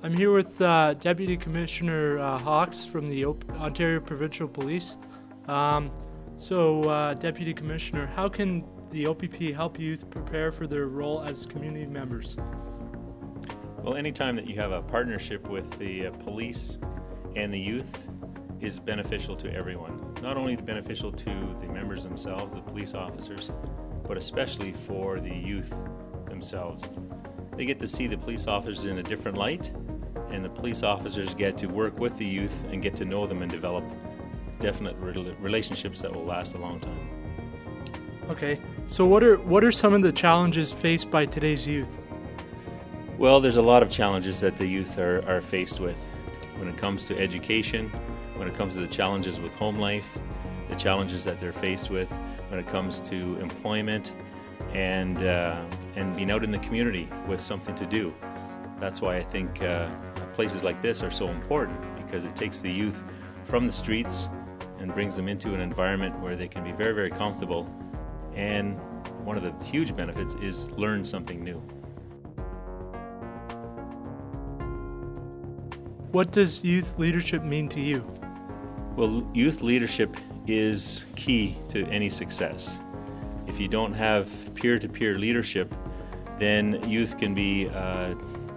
I'm here with Deputy Commissioner Hawks from the Ontario Provincial Police. Deputy Commissioner, how can the OPP help youth prepare for their role as community members? Well, anytime that you have a partnership with the police and the youth is beneficial to everyone. Not only beneficial to the members themselves, the police officers, but especially for the youth themselves. They get to see the police officers in a different light, and the police officers get to work with the youth and get to know them and develop definite relationships that will last a long time. Okay, so what are some of the challenges faced by today's youth? Well, there's a lot of challenges that the youth are faced with when it comes to education, when it comes to the challenges with home life, the challenges that they're faced with when it comes to employment and being out in the community with something to do. That's why I think places like this are so important, because it takes the youth from the streets and brings them into an environment where they can be very, very comfortable, and one of the huge benefits is learn something new. What does youth leadership mean to you? Well, youth leadership is key to any success. If you don't have peer-to-peer leadership, then youth can be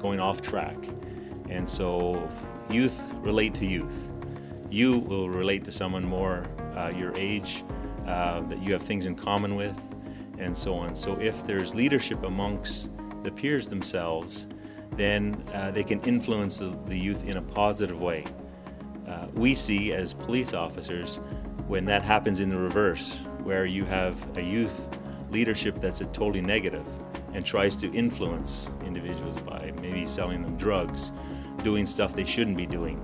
going off track. And so youth relate to youth. You will relate to someone more your age, that you have things in common with, and so on. So if there's leadership amongst the peers themselves, then they can influence the youth in a positive way. We see as police officers when that happens in the reverse, where you have a youth leadership that's totally negative and tries to influence individuals by maybe selling them drugs, doing stuff they shouldn't be doing,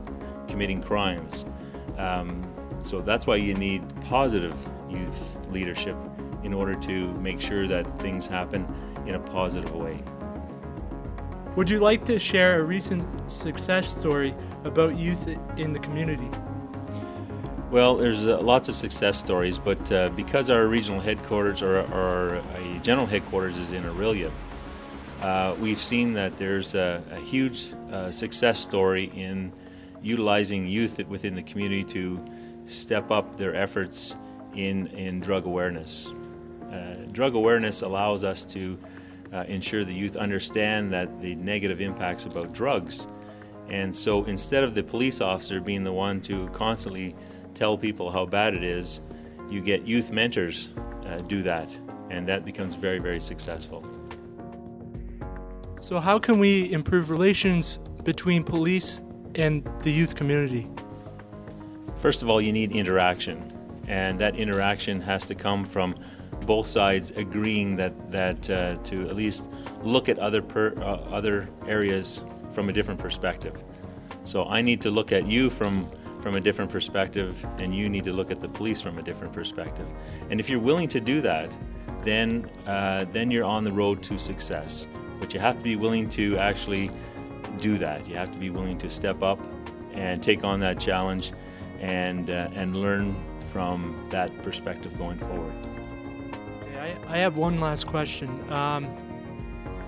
committing crimes. So that's why you need positive youth leadership in order to make sure that things happen in a positive way. Would you like to share a recent success story about youth in the community? Well, there's lots of success stories, but because our regional headquarters or a general headquarters is in Orillia, we've seen that there's a huge success story in utilizing youth within the community to step up their efforts in drug awareness. Drug awareness allows us to ensure the youth understand that the negative impacts about drugs. And so instead of the police officer being the one to constantly tell people how bad it is, you get youth mentors do that, and that becomes very, very successful. So how can we improve relations between police and the youth community? First of all, you need interaction, and that interaction has to come from both sides agreeing that to at least look at other areas from a different perspective. So I need to look at you from a different perspective, and you need to look at the police from a different perspective. And if you're willing to do that, then you're on the road to success. But you have to be willing to actually do that. You have to be willing to step up and take on that challenge and learn from that perspective going forward. Okay, I have one last question.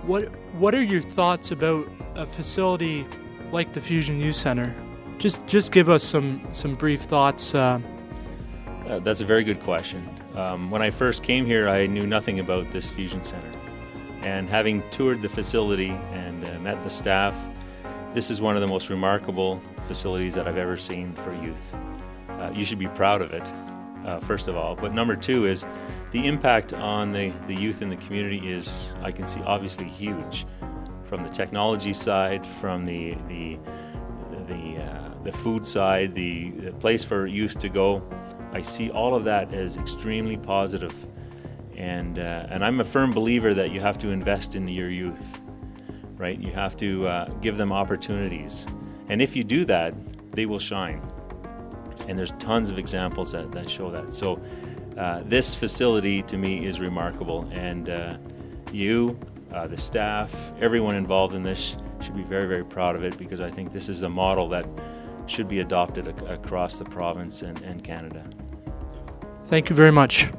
What are your thoughts about a facility like the Fusion Youth Center? Just give us some brief thoughts. That's a very good question. When I first came here, I knew nothing about this Fusion Center. And having toured the facility and met the staff, this is one of the most remarkable facilities that I've ever seen for youth. You should be proud of it, first of all. But number two is the impact on the youth in the community is, I can see, obviously huge. From the technology side, from the food side, the place for youth to go, I see all of that as extremely positive. And I'm a firm believer that you have to invest in your youth, right? You have to give them opportunities. And if you do that, they will shine. And there's tons of examples that show that. So this facility to me is remarkable. And the staff, everyone involved in this should be very, very proud of it, because I think this is a model that should be adopted across the province and Canada. Thank you very much.